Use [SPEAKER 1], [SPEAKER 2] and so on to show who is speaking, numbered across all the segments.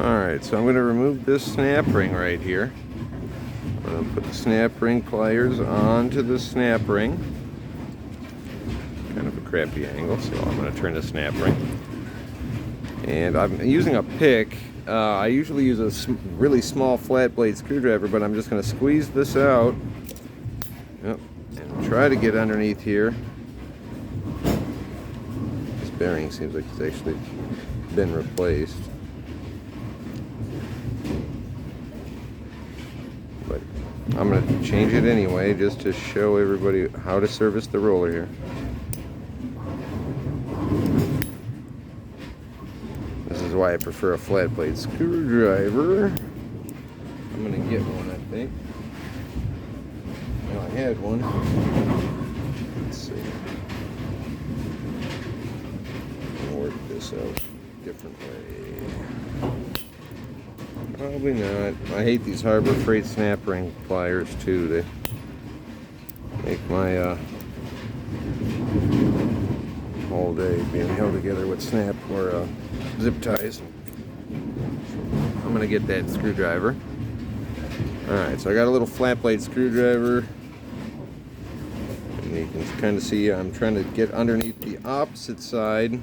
[SPEAKER 1] Alright, so I'm going to remove this snap ring right here. I'm going to put the snap ring pliers onto the snap ring. Kind of a crappy angle, so I'm going to turn the snap ring. And I'm using a pick. I usually use a really small flat blade screwdriver, but I'm just going to squeeze this out. Yep, and try to get underneath here. This bearing seems like it's actually been replaced. But I'm going to change it anyway just to show everybody how to service the roller here. This is why I prefer a flat blade screwdriver. I'm going to get one, I think. Well, I had one. Let's see. I'll work this out a different way. Probably not. I hate these Harbor Freight snap ring pliers too. They make my whole day being held together with snap or zip ties. I'm gonna get that screwdriver. Alright, so I got a little flat blade screwdriver. And you can kind of see I'm trying to get underneath the opposite side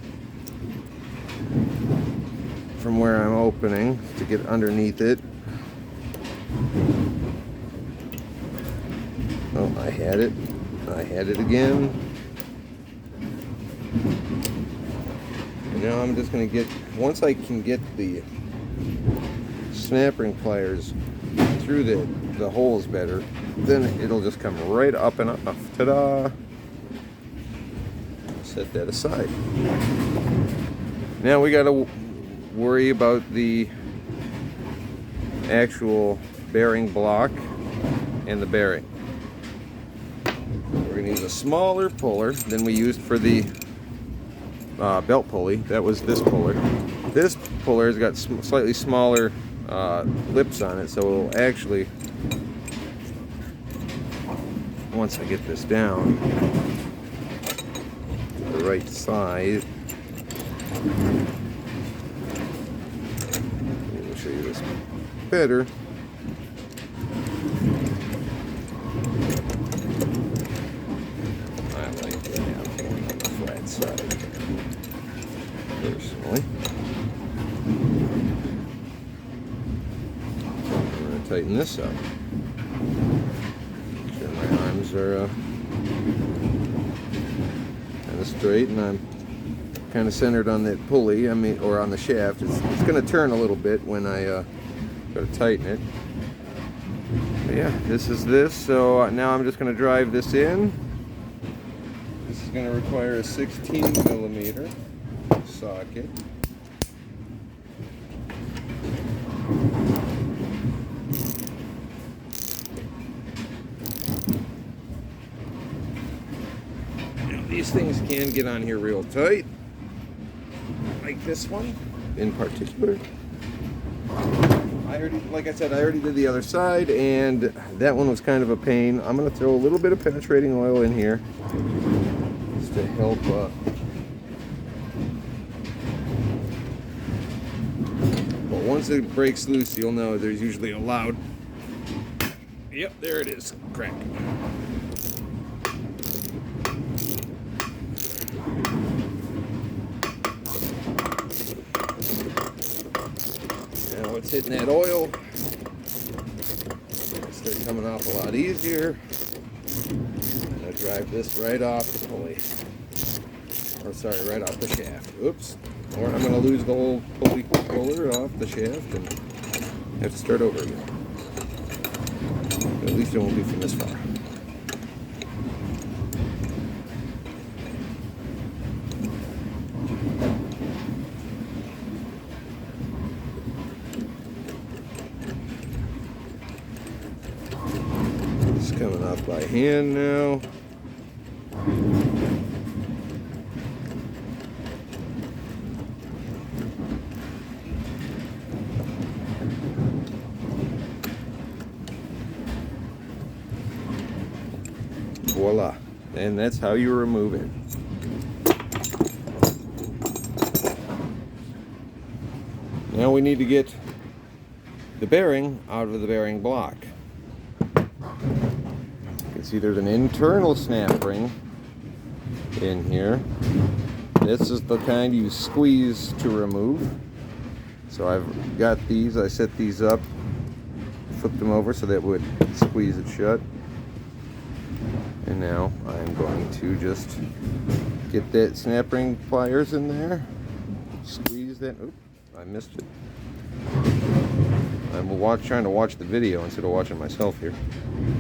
[SPEAKER 1] from where I'm opening to get underneath it. Oh, I had it. I had it again. And now I'm just going to get, once I can get the snap ring pliers through the holes better, then it'll just come right up and up. Ta-da! Set that aside. Now we got to worry about the actual bearing block and the bearing. We're going to use a smaller puller than we used for the belt pulley. That was this puller. This puller has got slightly smaller lips on it, so it'll actually, once I get this down to the right side, let me show you this better. I like to have one on the flat side, personally. I'm going to tighten this up. Make sure my arms are kind of straight, and I'm kind of centered on that pulley, or on the shaft. It's going to turn a little bit when I go to tighten it. But yeah, this is this. So now I'm just going to drive this in. This is going to require a 16mm socket. Now these things can get on here real tight, like this one in particular. Like I said, I already did the other side, and that one was kind of a pain. I'm going to throw a little bit of penetrating oil in here just to help. But once it breaks loose, you'll know there's usually a loud. Yep, there it is. Crack. Now it's hitting that oil. Start coming off a lot easier. I'm going to drive this right off the pulley. Or sorry, right off the shaft. Oops. Or I'm going to lose the whole pulley puller off the shaft and have to start over again. But at least it won't be from this far. It's coming off by hand now. Voila. And that's how you remove it. Now we need to get the bearing out of the bearing block. You can see there's an internal snap ring in here. This is the kind you squeeze to remove. So I've got these, I set these up, flipped them over so that would squeeze it shut. And now I'm going to just get that snap ring pliers in there, squeeze that. Oop, I missed it. I'm trying to watch the video instead of watching myself here.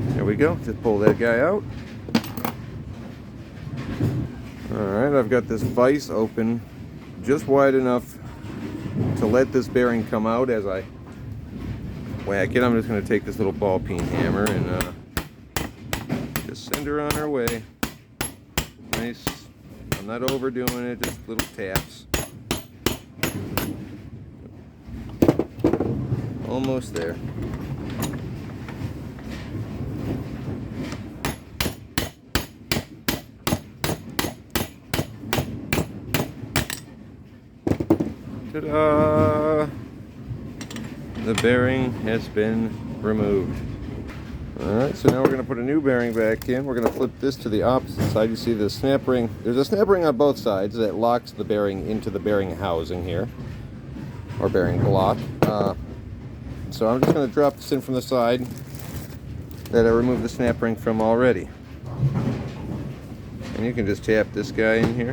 [SPEAKER 1] There we go, just pull that guy out. Alright, I've got this vise open just wide enough to let this bearing come out as I whack it. I'm just going to take this little ball peen hammer and just send her on her way. Nice. I'm not overdoing it, just little taps. Almost there. Ta-da! The bearing has been removed. Alright, so now we're going to put a new bearing back in. We're going to flip this to the opposite side. You see the snap ring. There's a snap ring on both sides that locks the bearing into the bearing housing here, or bearing block. So I'm just going to drop this in from the side that I removed the snap ring from already. And you can just tap this guy in here.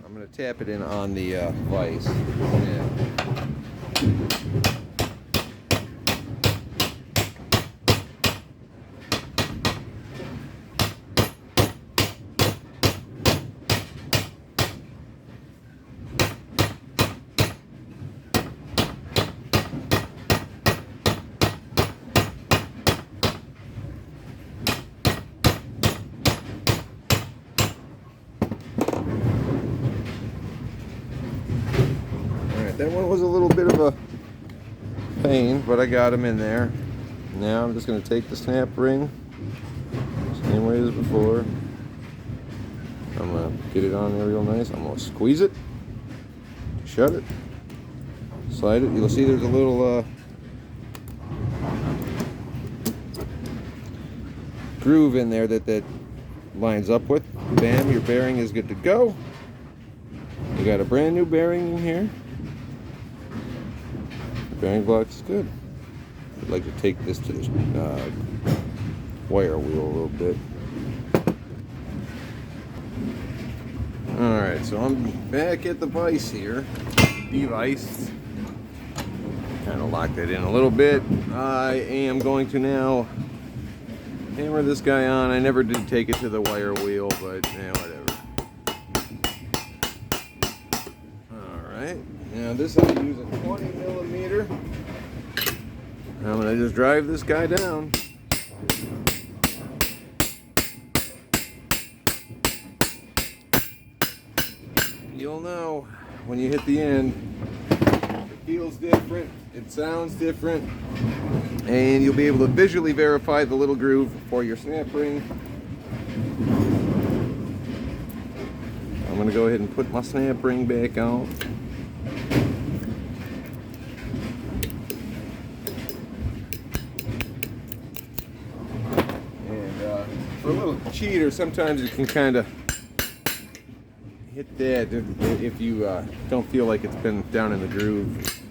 [SPEAKER 1] I'm going to tap it in on the vise. Yeah. That one was a little bit of a pain, but I got him in there. Now I'm just going to take the snap ring, same way as before. I'm going to get it on there real nice. I'm going to squeeze it, shut it, slide it. You'll see there's a little groove in there that lines up with. Bam, your bearing is good to go. You got a brand new bearing in here. Bearing block is good. I'd like to take this to the wire wheel a little bit. Alright, so I'm back at the vise here. Device. Kind of locked it in a little bit. I am going to now hammer this guy on. I never did take it to the wire wheel, but whatever. Alright, now this I'm going to use a 20mm. I'm going to just drive this guy down. You'll know when you hit the end. It feels different, it sounds different, and you'll be able to visually verify the little groove for your snap ring. I'm going to go ahead and put my snap ring back on. For a little cheater, sometimes you can kind of hit that if you don't feel like it's been down in the groove.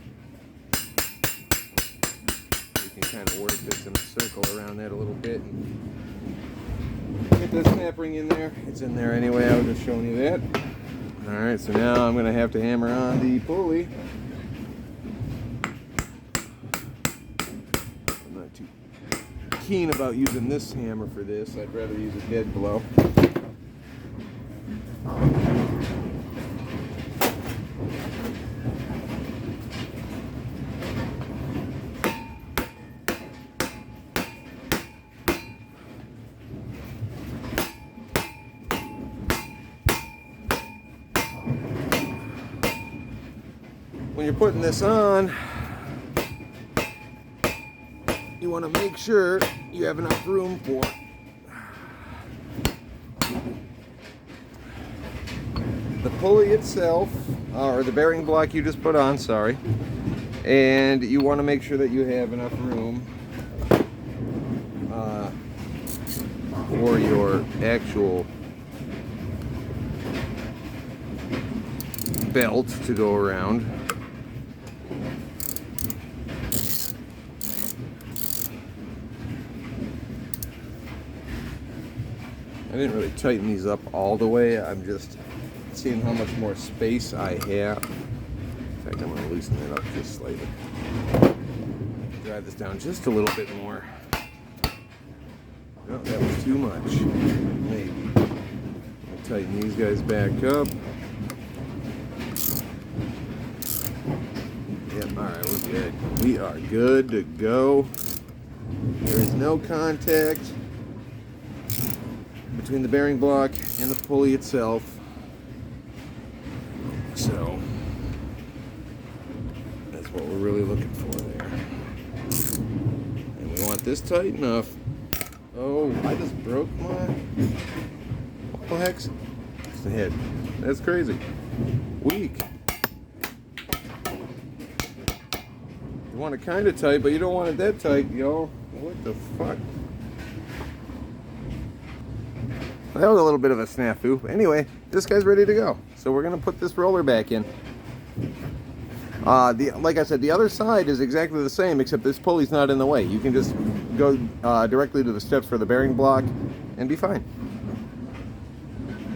[SPEAKER 1] You can kind of work this in a circle around that a little bit and get the snap ring in there. It's in there anyway, I was just showing you that. Alright, so now I'm going to have to hammer on the pulley. I'm not too keen about using this hammer for this. I'd rather use a dead blow. When you're putting this on, you want to make sure you have enough room for the pulley itself, or the bearing block you just put on, sorry, and you want to make sure that you have enough room for your actual belt to go around. I didn't really tighten these up all the way. I'm just seeing how much more space I have. In fact, I'm going to loosen it up just slightly. Drive this down just a little bit more. Oh, that was too much. Maybe. I'll tighten these guys back up. Yep, alright, we're good. We are good to go. There is no contact between the bearing block and the pulley itself. So that's what we're really looking for there. And we want this tight enough. Oh, I just broke my... What the heck's... It's the head. That's crazy. Weak. You want it kind of tight, but you don't want it that tight, yo. What the fuck? That was a little bit of a snafu. But anyway, this guy's ready to go. So we're going to put this roller back in. Like I said, the other side is exactly the same, except this pulley's not in the way. You can just go directly to the steps for the bearing block and be fine.